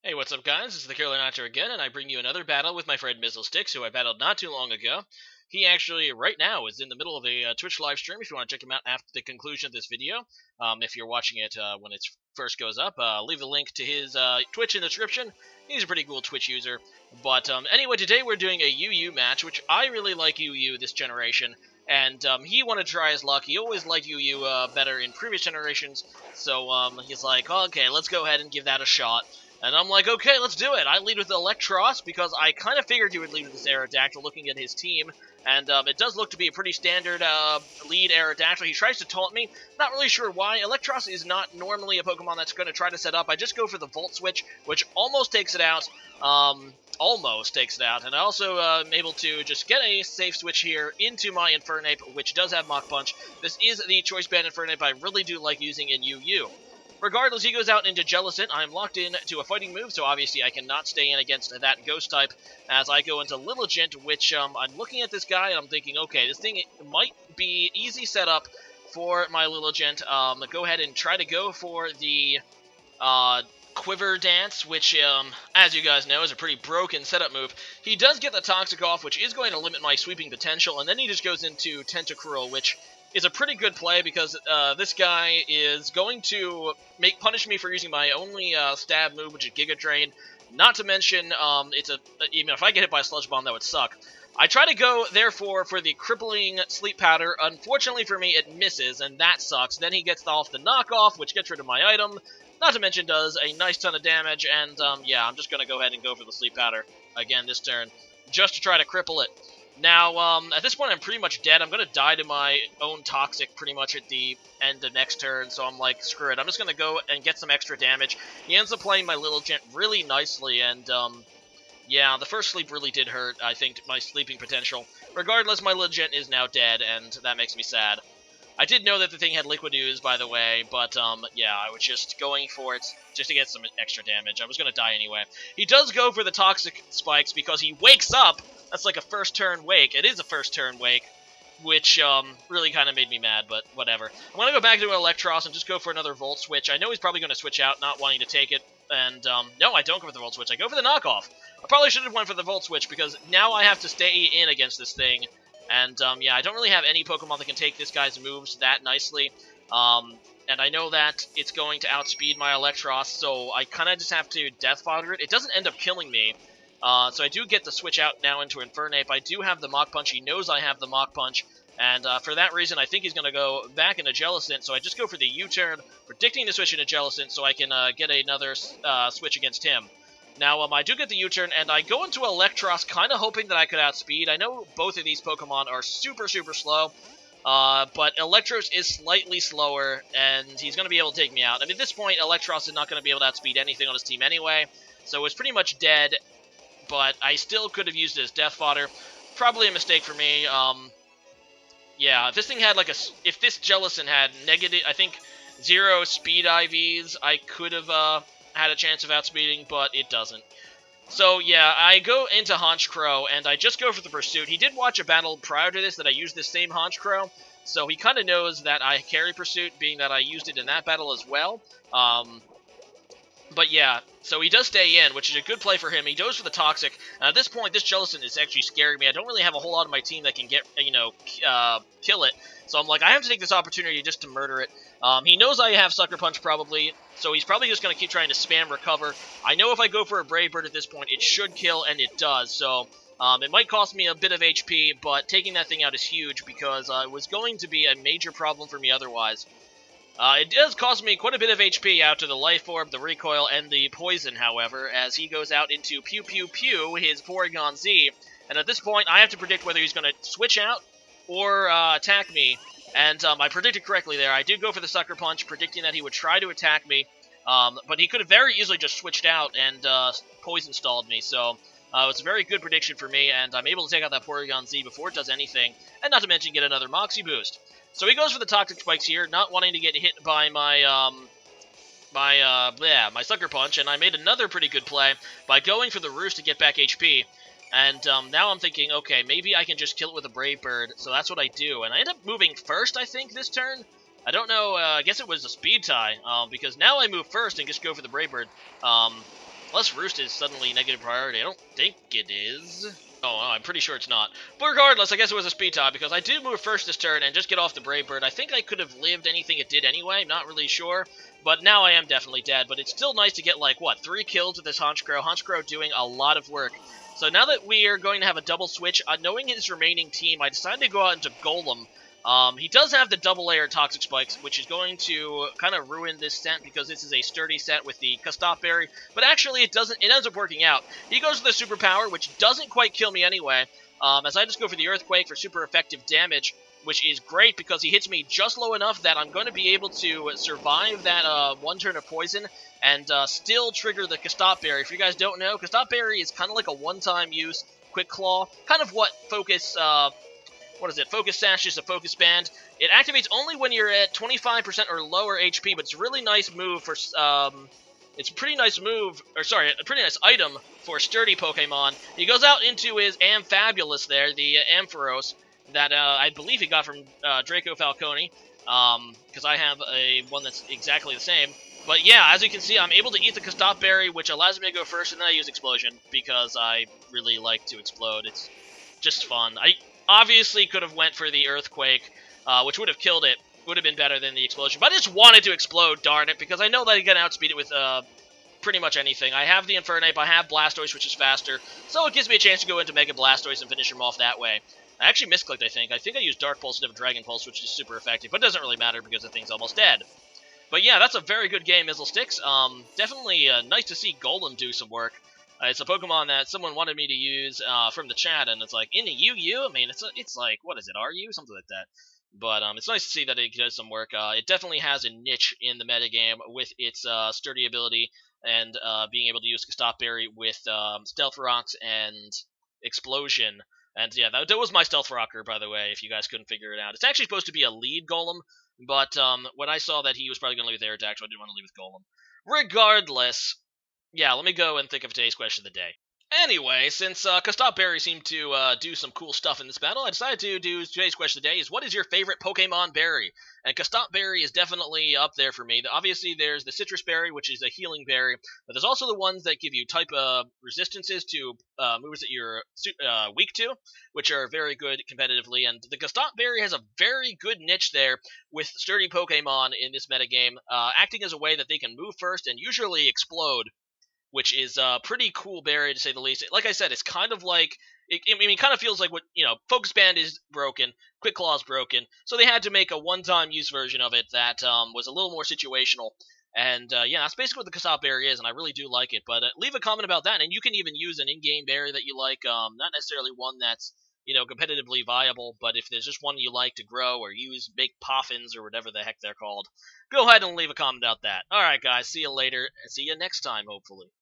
Hey, what's up, guys? This is TheKillerNacho again, and I bring you another battle with my friend Myzlstyx, who I battled not too long ago. He actually, right now, is in the middle of a Twitch live stream. If you want to check him out after the conclusion of this video, if you're watching it when it first goes up, leave a link to his Twitch in the description. He's a pretty cool Twitch user. But anyway, today we're doing a UU match, which I really like UU this generation. And he wanted to try his luck. He always liked UU better in previous generations, so he's like, oh, okay, let's go ahead and give that a shot. And I'm like, okay, let's do it. I lead with Electros because I kind of figured he would lead with this Aerodactyl looking at his team. And it does look to be a pretty standard lead Aerodactyl. He tries to taunt me. Not really sure why. Electros is not normally a Pokemon that's going to try to set up. I just go for the Volt Switch, which almost takes it out. Almost takes it out. And I also am able to just get a safe switch here into my Infernape, which does have Mach Punch. This is the Choice Band Infernape I really do like using in UU. Regardless, he goes out into Jellicent. I'm locked in to a fighting move, so obviously I cannot stay in against that Ghost type as I go into Lilligant, which I'm looking at this guy and I'm thinking, okay, this thing might be easy setup for my Lilligant. Go ahead and try to go for the Quiver Dance, which, as you guys know, is a pretty broken setup move. He does get the Toxic off, which is going to limit my sweeping potential, and then he just goes into Tentacruel, which is a pretty good play because this guy is going to punish me for using my only stab move, which is Giga Drain. Not to mention, even if I get hit by a Sludge Bomb, that would suck. I try to go, therefore, for the Crippling Sleep Powder. Unfortunately for me, it misses, and that sucks. Then he gets off the knockoff, which gets rid of my item. Not to mention does a nice ton of damage, and yeah, I'm just going to go ahead and go for the Sleep Powder again this turn, just to try to cripple it. Now, at this point, I'm pretty much dead. I'm going to die to my own Toxic pretty much at the end of next turn, so I'm like, screw it. I'm just going to go and get some extra damage. He ends up playing my Lilligant really nicely, and, yeah, the first sleep really did hurt, I think, my sleeping potential. Regardless, my Lilligant is now dead, and that makes me sad. I did know that the thing had Liquid Ooze, by the way, but, yeah, I was just going for it just to get some extra damage. I was going to die anyway. He does go for the Toxic Spikes because he wakes up. That's like a first turn wake. It is a first turn wake, which really kind of made me mad, but whatever. I'm going to go back to Electros and just go for another Volt Switch. I know he's probably going to switch out, not wanting to take it. And, no, I don't go for the Volt Switch. I go for the knockoff. I probably should have went for the Volt Switch because now I have to stay in against this thing. And, yeah, I don't really have any Pokemon that can take this guy's moves that nicely. And I know that it's going to outspeed my Electros, so I kind of just have to Death Fodder it. It doesn't end up killing me. So I do get the switch out now into Infernape. I do have the Mach Punch. He knows I have the Mach Punch. And for that reason, I think he's going to go back into Jellicent. So I just go for the U-turn, predicting the switch into Jellicent so I can get another switch against him. Now, I do get the U-turn, and I go into Electros kind of hoping that I could outspeed. I know both of these Pokemon are super, super slow. But Electros is slightly slower, and he's going to be able to take me out. I mean, at this point, Electros is not going to be able to outspeed anything on his team anyway. So it's pretty much dead. But I still could have used it as Death Fodder. Probably a mistake for me. Yeah, if this thing had like if this Jellicent had negative, I think, 0 speed IVs, I could have had a chance of outspeeding, but it doesn't. So yeah, I go into Honchkrow and I just go for the Pursuit. He did watch a battle prior to this that I used this same Honchkrow, so he kind of knows that I carry Pursuit, being that I used it in that battle as well. But yeah, so he does stay in, which is a good play for him. He goes for the Toxic. And at this point, this Jellicent is actually scaring me. I don't really have a whole lot of my team that can get, kill it. So I'm like, I have to take this opportunity just to murder it. He knows I have Sucker Punch probably, so he's probably just going to keep trying to spam Recover. I know if I go for a Brave Bird at this point, it should kill, and it does. So it might cost me a bit of HP, but taking that thing out is huge because it was going to be a major problem for me otherwise. It does cost me quite a bit of HP out to the Life Orb, the Recoil, and the Poison, however, as he goes out into Pew Pew Pew, his Porygon-Z. And at this point, I have to predict whether he's going to switch out or attack me. And I predicted correctly there. I did go for the Sucker Punch, predicting that he would try to attack me. But he could have very easily just switched out and Poison stalled me. So it's a very good prediction for me, and I'm able to take out that Porygon-Z before it does anything. And not to mention get another Moxie boost. So he goes for the Toxic Spikes here, not wanting to get hit by my my Sucker Punch, and I made another pretty good play by going for the Roost to get back HP. And now I'm thinking, okay, maybe I can just kill it with a Brave Bird, so that's what I do. And I end up moving first, I think, this turn. I don't know, I guess it was a speed tie, because now I move first and just go for the Brave Bird. Unless Roost is suddenly negative priority. I don't think it is. Oh, I'm pretty sure it's not. But regardless, I guess it was a speed tie because I did move first this turn and just get off the Brave Bird. I think I could have lived anything it did anyway, not really sure. But now I am definitely dead. But it's still nice to get, like, what, 3 kills with this Honchkrow. Honchkrow doing a lot of work. So now that we are going to have a double switch, knowing his remaining team, I decided to go out into Golem. He does have the double layer Toxic Spikes, which is going to kind of ruin this set because this is a sturdy set with the Custop Berry. But actually, it ends up working out. He goes for the superpower, which doesn't quite kill me anyway, as I just go for the Earthquake for super effective damage, which is great because he hits me just low enough that I'm going to be able to survive that one turn of poison and still trigger the Custop Berry. If you guys don't know, Custop Berry is kind of like a one-time use Quick Claw, kind of what Focus Focus Sash is a Focus Band. It activates only when you're at 25% or lower HP, but it's a really nice move for, it's a pretty nice move, or sorry, a pretty nice item for sturdy Pokemon. He goes out into his Amphabulous there, the Ampharos, that I believe he got from Draco Falcone, because I have one that's exactly the same. But yeah, as you can see, I'm able to eat the Custop Berry, which allows me to go first, and then I use Explosion, because I really like to explode. It's just fun. I obviously could have went for the Earthquake, which would have killed it. Would have been better than the Explosion. But I just wanted to explode, darn it, because I know that I can outspeed it with pretty much anything. I have the Infernape, I have Blastoise, which is faster, so it gives me a chance to go into Mega Blastoise and finish him off that way. I actually misclicked, I think. I think I used Dark Pulse instead of Dragon Pulse, which is super effective, but it doesn't really matter because the thing's almost dead. But yeah, that's a very good game, Myzlstyx. Definitely nice to see Golem do some work. It's a Pokemon that someone wanted me to use from the chat, and it's like, in the UU? I mean, it's like, what is it, RU? Something like that. But it's nice to see that it does some work. It definitely has a niche in the metagame with its sturdy ability and being able to use Custop Berry with Stealth Rocks and Explosion. And yeah, that was my Stealth Rocker, by the way, if you guys couldn't figure it out. It's actually supposed to be a lead Golem, but when I saw that he was probably going to leave with Air Attack, so I didn't want to leave with Golem. Regardless, yeah, let me go and think of today's question of the day. Anyway, since Custop Berry seemed to do some cool stuff in this battle, I decided to do today's question of the day is, what is your favorite Pokemon berry? And Custop Berry is definitely up there for me. Obviously, there's the Citrus Berry, which is a healing berry, but there's also the ones that give you type resistances to moves that you're weak to, which are very good competitively. And the Custop Berry has a very good niche there with sturdy Pokemon in this metagame, acting as a way that they can move first and usually explode, which is a pretty cool berry to say the least. Like I said, it's kind of like, it kind of feels like what, Focus Band is broken, Quick Claw is broken, so they had to make a one-time use version of it that was a little more situational. And yeah, that's basically what the Custop Berry is, and I really do like it. But leave a comment about that, and you can even use an in-game berry that you like, not necessarily one that's, competitively viable, but if there's just one you like to grow or use, make poffins or whatever the heck they're called, go ahead and leave a comment about that. Alright guys, see you later, and see you next time, hopefully.